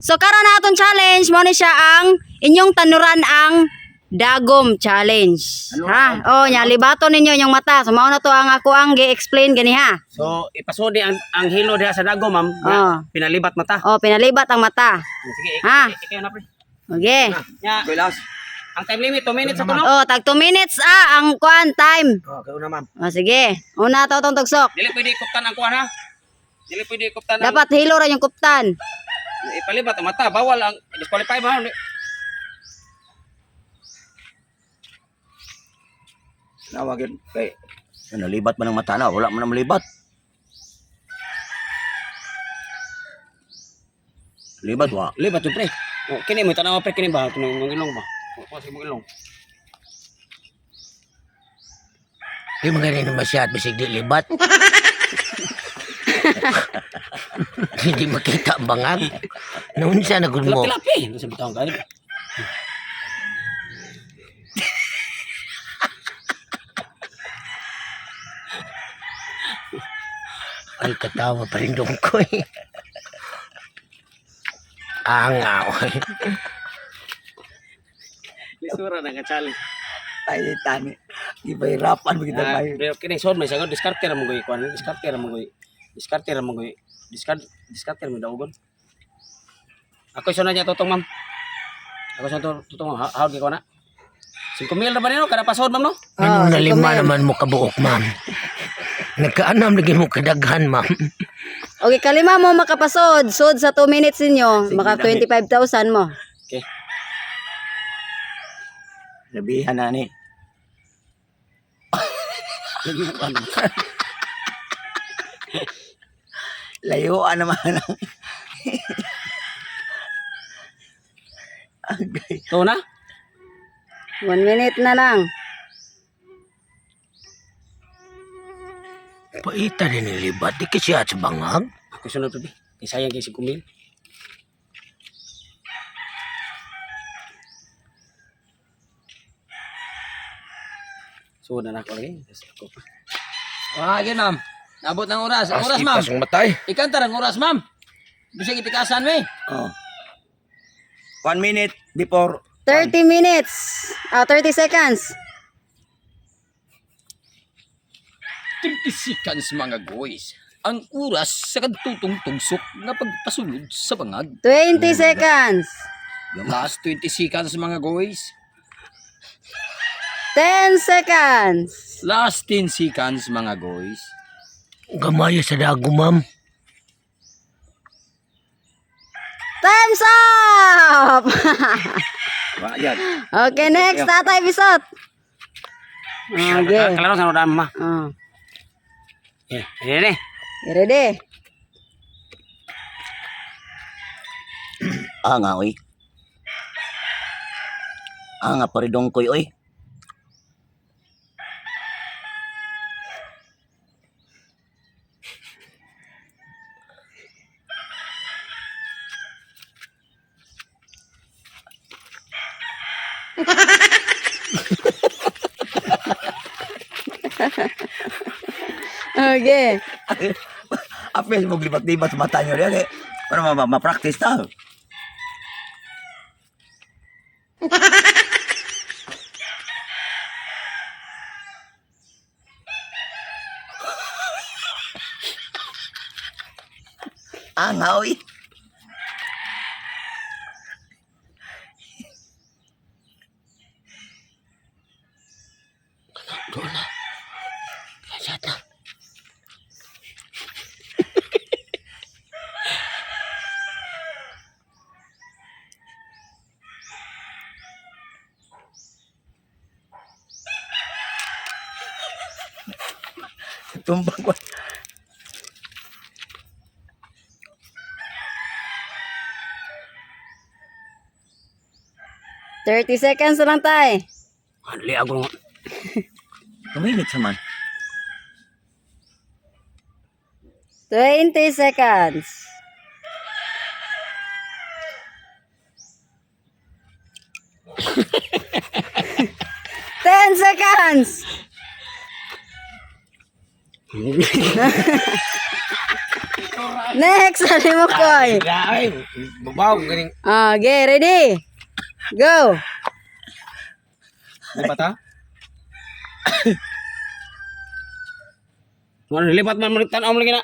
So karon na atong challenge mo ni siya ang inyong tanuran ang dagom challenge. Ano? Ha? Oh, nya libaton ninyo inyong mata. So mao na to ang ako ang gi-explain gani ha. So, ipasudi ang hilo diha sa dago, ma'am. Oh. Pinalibat mata. Oh, pinalibat ang mata. Sige, Ha? ikaw na, pre. Okay. Nya, ang time limit, 2 minutes ako, no? Oh, tag 2 minutes ang kuan time. Kayo na, ma'am. Oh, sige. Una to tong tugsok. Dili pwede ikuptan ang kuha, ha? Dili pwede ikuptan ang... Dapat hilo ra yung kuptan. Ipalibat ang mata. Bawal ang... Disqualify, ma'am. Nawagin kay nalibat man ang mata na, wala man ang malibat. Libat wa. Libat yun, pre. Oh, kini mo, tanawa, pre. Kini ba? Kini mong ilong ba? Sige mong ilong. Di magaling naman siya at bisig di libat. Hindi makita ang bangag. Naunsa na gud mo. Tilapi. Ano sa bitawang ka? Ay, katawa pa rin doon ko eh. Angaw. Lisura na ka-challenge. Ay tani. Ibahirapan mo kita Ah, bay. pero kini sod may sagot diskarte ra mo goy kuan diskarte ra mo goy diskarte mo daugon ako sunod niya tutong ma'am ako sunod tutong hawag ko na 5 mil na ba nino kada pasod ma'am no Ano na 5 lima mil. naman mo kabuok, ma'am? Nagkaanam lagi mo kadaghan, ma'am. Okay, kalima mo makapasod. Sod sa 2 minutes ninyo, Sige, maka dami. 25,000 mo. okay Nabihan na ni. Layuan naman. Agay. to na 1 minute na lang. Paita din ni libat. Di kasi at sa bangag. ako sunod pa kay sayang kay 5 mil so na ako lagi ako pa Again, ma'am. Nabot ng oras. Ang oras, ma'am. Ang matay. Ikanta ng oras, ma'am. Bisig itikasan mo eh. Oh. 1 minute before 30 minutes. 30 seconds. 30 seconds, mga guys. Ang oras sa kadtutong tugsok na pagpasulod sa bangag. 20 seconds. Last 20 seconds, mga guys. 10 seconds. Last 10 seconds, mga guys. Gamaya sa dago, ma'am. Time's up! wa yan. Okay, next. Tatay Bisot. Okay. kalaro sa rodam ma Oh. eh Ready? Anga oy. Anga paridong koy oy. Okay. Apes mo libat-libat sa mata nyo rin. Para ma-practice ta. Anga oy. Doon na. Lasat na. Tumbang ko. $30 seconds na lang tay. Anli ako 2 minutes naman. 20 seconds. 10 seconds. Next, ano mo koy? Ay, babaw, galing. Okay, ready? Go. Lipat ha? Ano, lipat man, tanaw mo lagi na.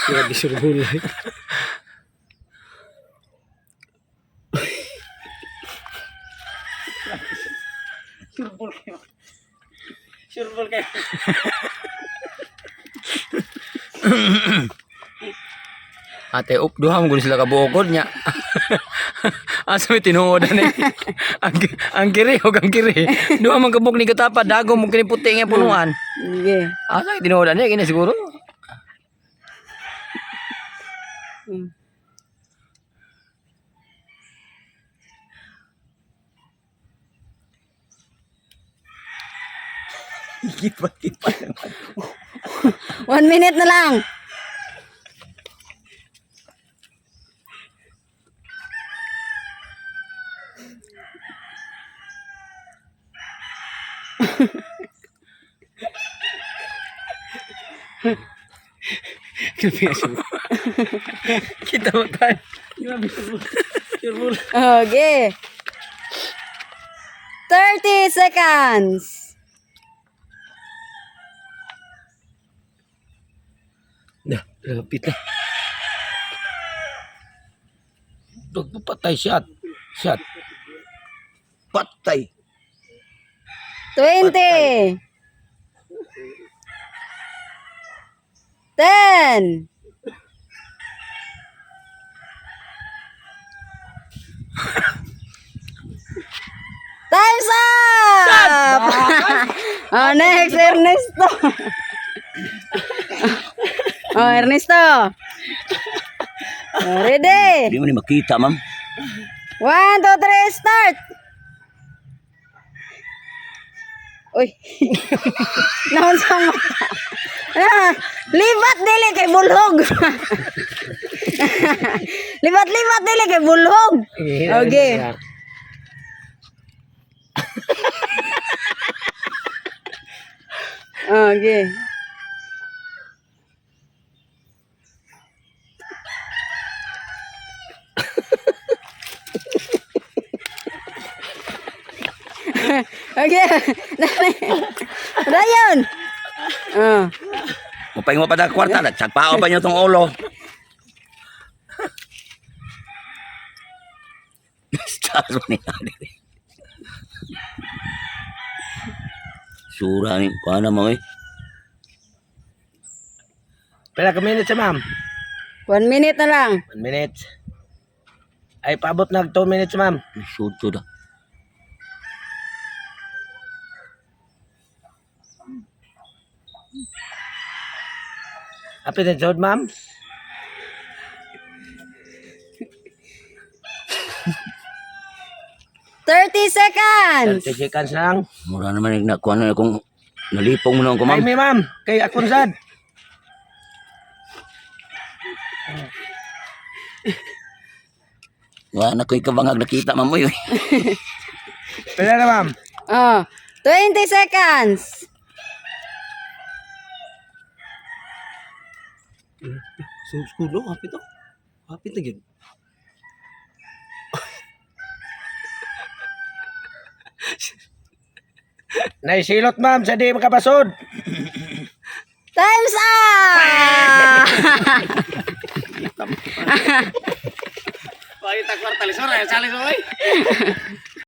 Grabe surbulay. Surbul kayo. Ate up duha mo sila kabuokod niya. Asa may tinuodan ni. Ang kiri o ang kiri. Duha man kabuk ni katapa dago mo kini puti nga punuan. Okay. Asa may tinuodan niya kini siguro. Ipat-ipat. 1 minute na lang. Kita mo tayo. Okay. 30 seconds. Dah, lapit na. Patay shot. Shot. Patay. 20. 10. Time's up! Oh, next, Ernesto. Oh, Ernesto. Oh, ready? Hindi mo ni makita, ma'am. 1, 2, 3, start! Uy. Naon sa mata. Libat dili kay bulhog. Libat-libat dili kay bulhog. Okay. Okay. Okay. Ryan. Mapahing mo pa na kwarta. Nagsagpao pa niyo tong ulo. Staro ni Adi. Sura ni. Paano mo eh? Pila ka minutes ma'am? 1 minute na lang. 1 minute. Ay paabot na 2 minutes ma'am. Sudto da. Apit na jod ma'am? Seconds. 30 seconds lang. Mura naman yung nakuha na kung nalipong mo na ako, Ay ma'am. may ma'am, kay akon sad. Wala na ko ikabangag nakita, ma'am mo yun. Pila na ma'am? Oh, 20 seconds. Skulo, hapit to. Hapit na yun. Naisilot ma'am, sa di makapasod. Time's up! Pakita kwartalis, oray, salis oray.